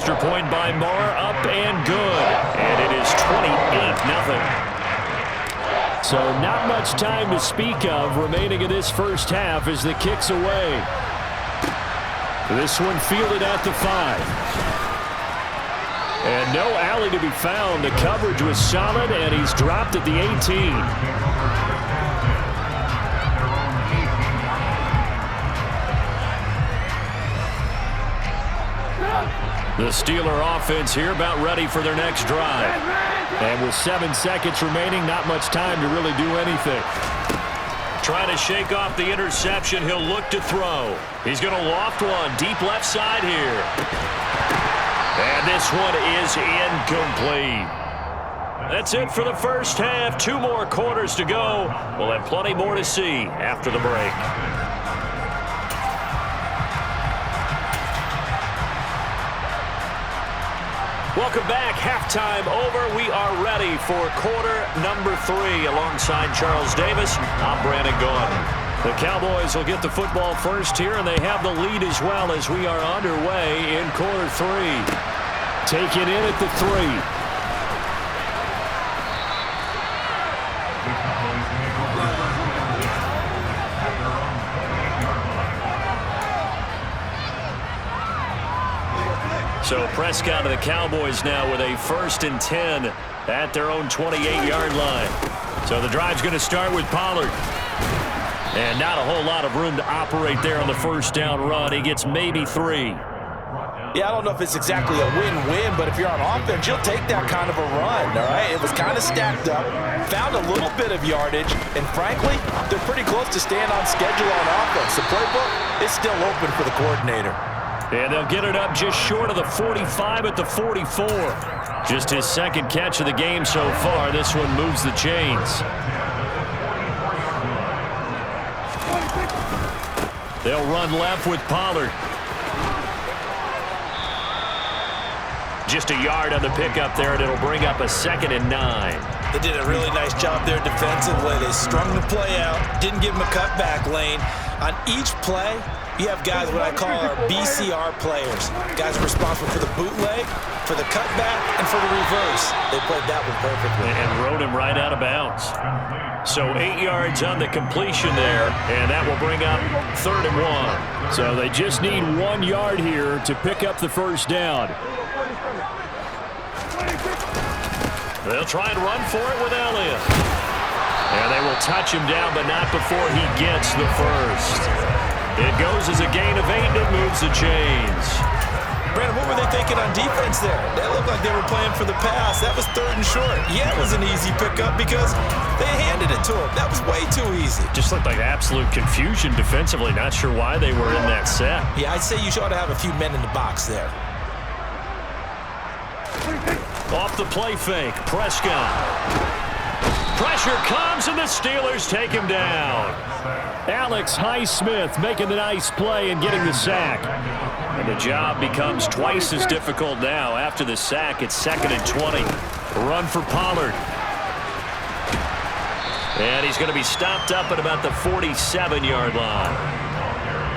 Extra point by Marr, up and good. And it is 28-0. So not much time to speak of remaining in this first half as the kick's away. This one fielded at the 5. And no alley to be found. The coverage was solid, and he's dropped at the 18. The Steeler offense here about ready for their next drive. And with 7 seconds remaining, not much time to really do anything. Trying to shake off the interception. He'll look to throw. He's going to loft one deep left side here. And this one is incomplete. That's it for the first half. 2 more quarters to go. We'll have plenty more to see after the break. Welcome back. Halftime over. We are ready for quarter number 3. Alongside Charles Davis, I'm Brandon Gaudin. The Cowboys will get the football first here, and they have the lead as well as we are underway in quarter 3. Take it in at the 3. So Prescott of the Cowboys now with a 1st and 10 at their own 28-yard line. So the drive's going to start with Pollard. And not a whole lot of room to operate there on the first down run. He gets maybe 3. Yeah, I don't know if it's exactly a win-win, but if you're on offense, you'll take that kind of a run, all right? It was kind of stacked up, found a little bit of yardage, and frankly, they're pretty close to staying on schedule on offense. The playbook is still open for the coordinator. And they'll get it up just short of the 45 at the 44. Just his 2nd catch of the game so far. This one moves the chains. They'll run left with Pollard. Just a yard on the pickup there, and it'll bring up a 2nd and 9. They did a really nice job there defensively. They strung the play out, didn't give him a cutback lane. On each play, you have guys what I call our BCR players. Guys are responsible for the bootleg, for the cutback, and for the reverse. They played that one perfectly. And rode him right out of bounds. So 8 yards on the completion there, and that will bring up 3rd and 1. So they just need 1 yard here to pick up the first down. They'll try and run for it with Elliott. And they will touch him down, but not before he gets the first. It goes as a gain of 8, and it moves the chains. Brandon, what were they thinking on defense there? That looked like they were playing for the pass. That was 3rd and short. Yeah, it was an easy pickup because they handed it to him. That was way too easy. Just looked like absolute confusion defensively. Not sure why they were in that set. Yeah, I'd say you ought to have a few men in the box there. Off the play fake, Prescott. Pressure comes, and the Steelers take him down. Alex Highsmith making the nice play and getting the sack. And the job becomes twice as difficult now. After the sack, it's 2nd and 20. Run for Pollard. And he's going to be stopped up at about the 47-yard line.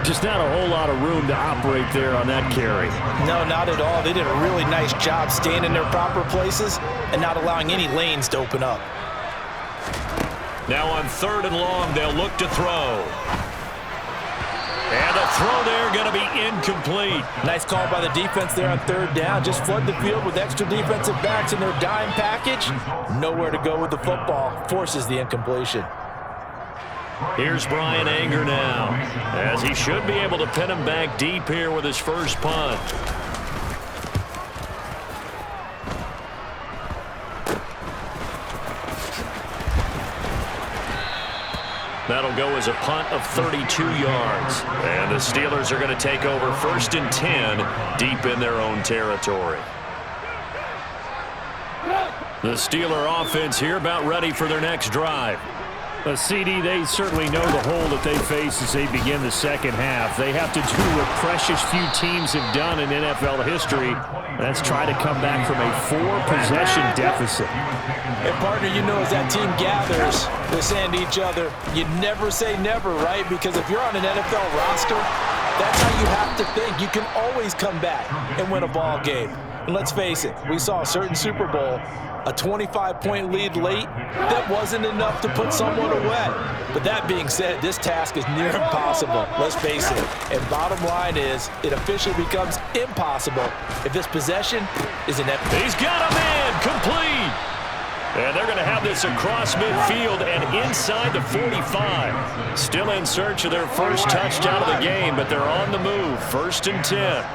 Just not a whole lot of room to operate there on that carry. No, not at all. They did a really nice job staying in their proper places and not allowing any lanes to open up. Now on 3rd and long, they'll look to throw. And the throw there going to be incomplete. Nice call by the defense there on 3rd down. Just flood the field with extra defensive backs in their dime package. Nowhere to go with the football. Forces the incompletion. Here's Brian Anger now, as he should be able to pin him back deep here with his first punt. That'll go as a punt of 32 yards. And the Steelers are going to take over 1st and 10 deep in their own territory. The Steeler offense here about ready for their next drive. CD, they certainly know the hole that they face as they begin the second half. They have to do what precious few teams have done in NFL history. That's try to come back from a 4-possession deficit. And, partner, you know, as that team gathers, they're saying to each other, you never say never, right? Because if you're on an NFL roster, That's how you have to think. You can always come back and win a ball game. And let's face it, we saw a certain Super Bowl, a 25-point lead late, that wasn't enough to put someone away. But that being said, this task is near impossible, let's face it. And bottom line is, it officially becomes impossible if this possession is an empty. He's got a man, complete. And they're going to have this across midfield and inside the 45. Still in search of their first touchdown of the game, but they're on the move. 1st and 10.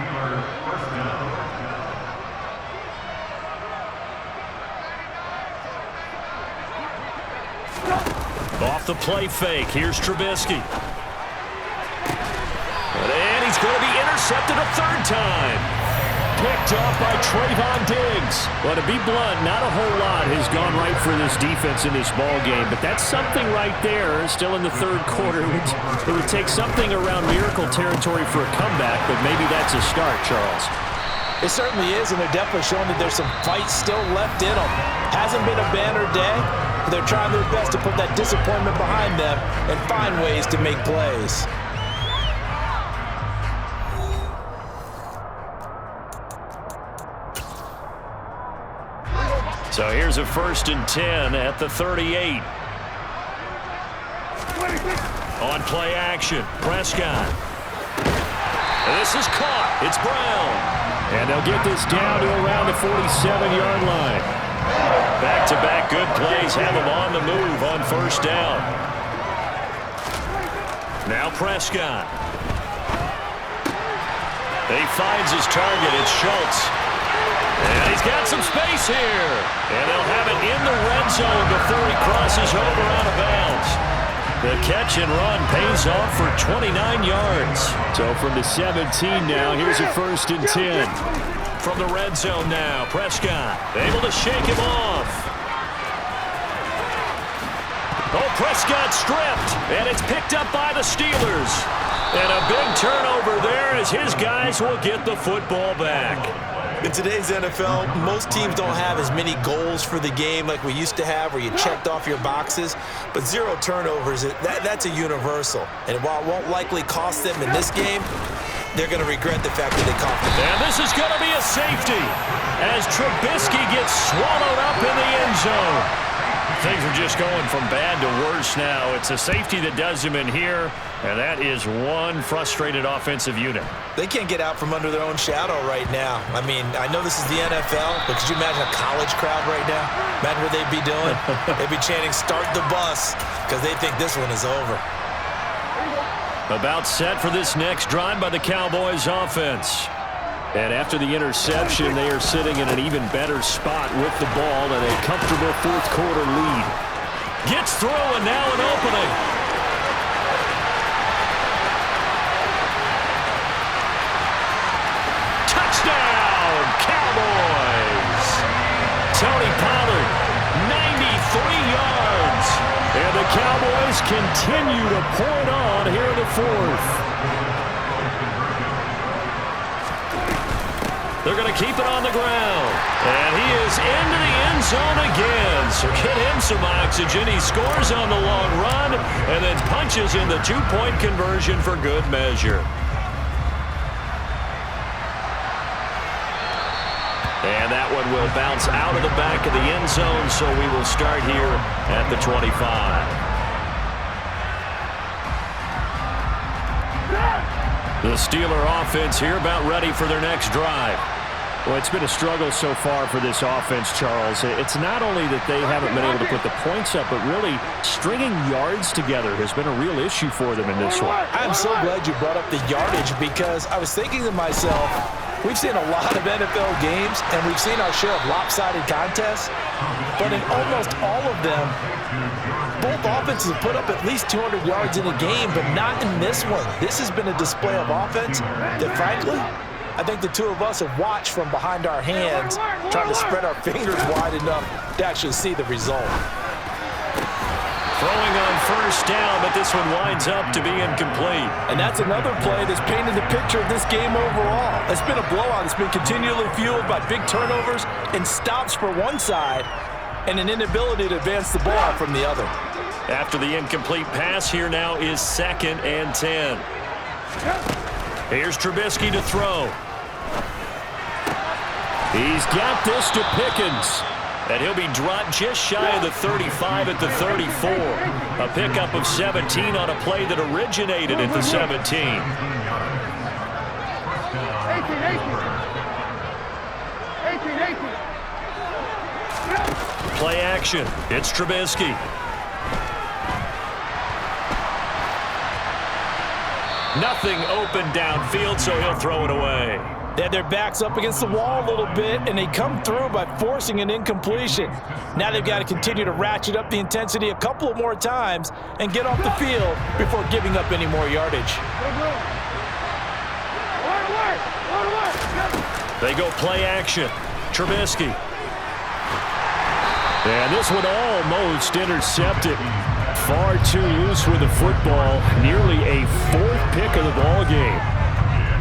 Off the play fake. Here's Trubisky. And he's going to be intercepted a 3rd time. Picked up by Trayvon Diggs. Well, to be blunt, not a whole lot has gone right for this defense in this ball game, but that's something right there. Still in the 3rd quarter. It would take something around miracle territory for a comeback, but maybe that's a start, Charles. It certainly is, and they're definitely showing that there's some fight still left in them. Hasn't been a banner day, but they're trying their best to put that disappointment behind them and find ways to make plays. So here's a 1st and 10 at the 38. On play action, Prescott. This is caught. It's Brown. And they'll get this down to around the 47-yard line. Back-to-back good plays have them on the move on 1st down. Now Prescott. He finds his target. It's Schultz. And he's got some space here. And they'll have it in the red zone before he crosses over out of bounds. The catch and run pays off for 29 yards. So from the 17 now, here's a 1st and 10. From the red zone now, Prescott able to shake him off. Oh, Prescott stripped, and it's picked up by the Steelers. And a big turnover there as his guys will get the football back. In today's NFL, most teams don't have as many goals for the game like we used to have where you checked off your boxes. But 0 turnovers, that's a universal. And while it won't likely cost them in this game, they're going to regret the fact that they caught them. And this is going to be a safety as Trubisky gets swallowed up in the end zone. Things are just going from bad to worse now. It's a safety that does him in here, and that is one frustrated offensive unit. They can't get out from under their own shadow right now. I mean, I know this is the NFL, but could you imagine a college crowd right now? Imagine what they'd be doing. They'd be chanting, "Start the bus," because they think this one is over. About set for this next drive by the Cowboys offense. And after the interception, they are sitting in an even better spot with the ball and a comfortable 4th quarter lead. Gets through and now an opening. Touchdown, Cowboys! Tony Pollard, 93 yards. And the Cowboys continue to point on here in the 4th. They're going to keep it on the ground. And he is into the end zone again. So get him some oxygen. He scores on the long run and then punches in the 2-point conversion for good measure. And that one will bounce out of the back of the end zone, so we will start here at the 25. The Steeler offense here about ready for their next drive. Well, it's been a struggle so far for this offense, Charles. It's not only that they haven't been able to put the points up, but really stringing yards together has been a real issue for them in this one. I'm so glad you brought up the yardage because I was thinking to myself, we've seen a lot of NFL games and we've seen our share of lopsided contests, but in almost all of them, both offenses have put up at least 200 yards in a game, but not in this one. This has been a display of offense that, frankly, I think the two of us have watched from behind our hands, trying to spread our fingers wide enough to actually see the result. Throwing on 1st down, but this one winds up to be incomplete. And that's another play that's painted the picture of this game overall. It's been a blowout. It's been continually fueled by big turnovers and stops for one side and an inability to advance the ball from the other. After the incomplete pass, here now is 2nd and 10. Here's Trubisky to throw. He's got this to Pickens. And he'll be dropped just shy of the 35 at the 34. A pickup of 17 on a play that originated at the 17. Play action. It's Trubisky. Nothing open downfield, so he'll throw it away. They had their backs up against the wall a little bit, and they come through by forcing an incompletion. Now they've got to continue to ratchet up the intensity a couple of more times and get off the field before giving up any more yardage. They go play action. Trubisky. And this one almost intercepted. Far too loose with the football. Nearly a fourth pick of the ball game.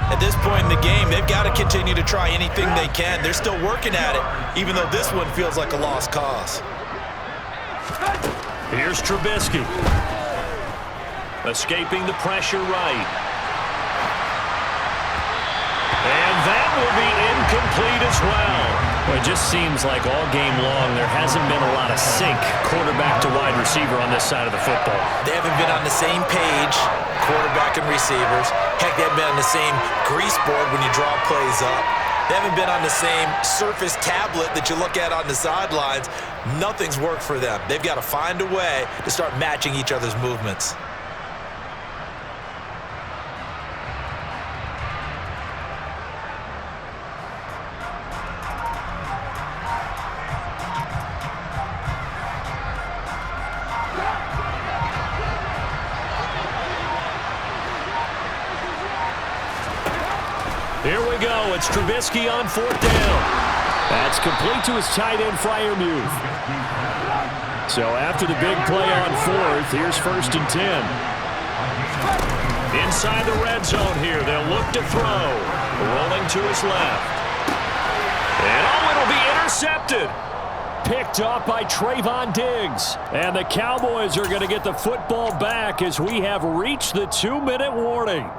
At this point in the game, they've got to continue to try anything they can. They're still working at it, even though this one feels like a lost cause. Here's Trubisky. Escaping the pressure right. And that will be incomplete as well. Well, it just seems like all game long there hasn't been a lot of sync quarterback to wide receiver on this side of the football. They haven't been on the same page, quarterback and receivers. Heck, they haven't been on the same grease board when you draw plays up. They haven't been on the same surface tablet that you look at on the sidelines. Nothing's worked for them. They've got to find a way to start matching each other's movements. Here we go. It's Trubisky on fourth down. That's complete to his tight end, Freiermuth. So after the big play on fourth, here's 1st and 10. Inside the red zone here. They'll look to throw. Rolling to his left. And it'll be intercepted. Picked off by Trayvon Diggs. And the Cowboys are going to get the football back as we have reached the 2-minute warning.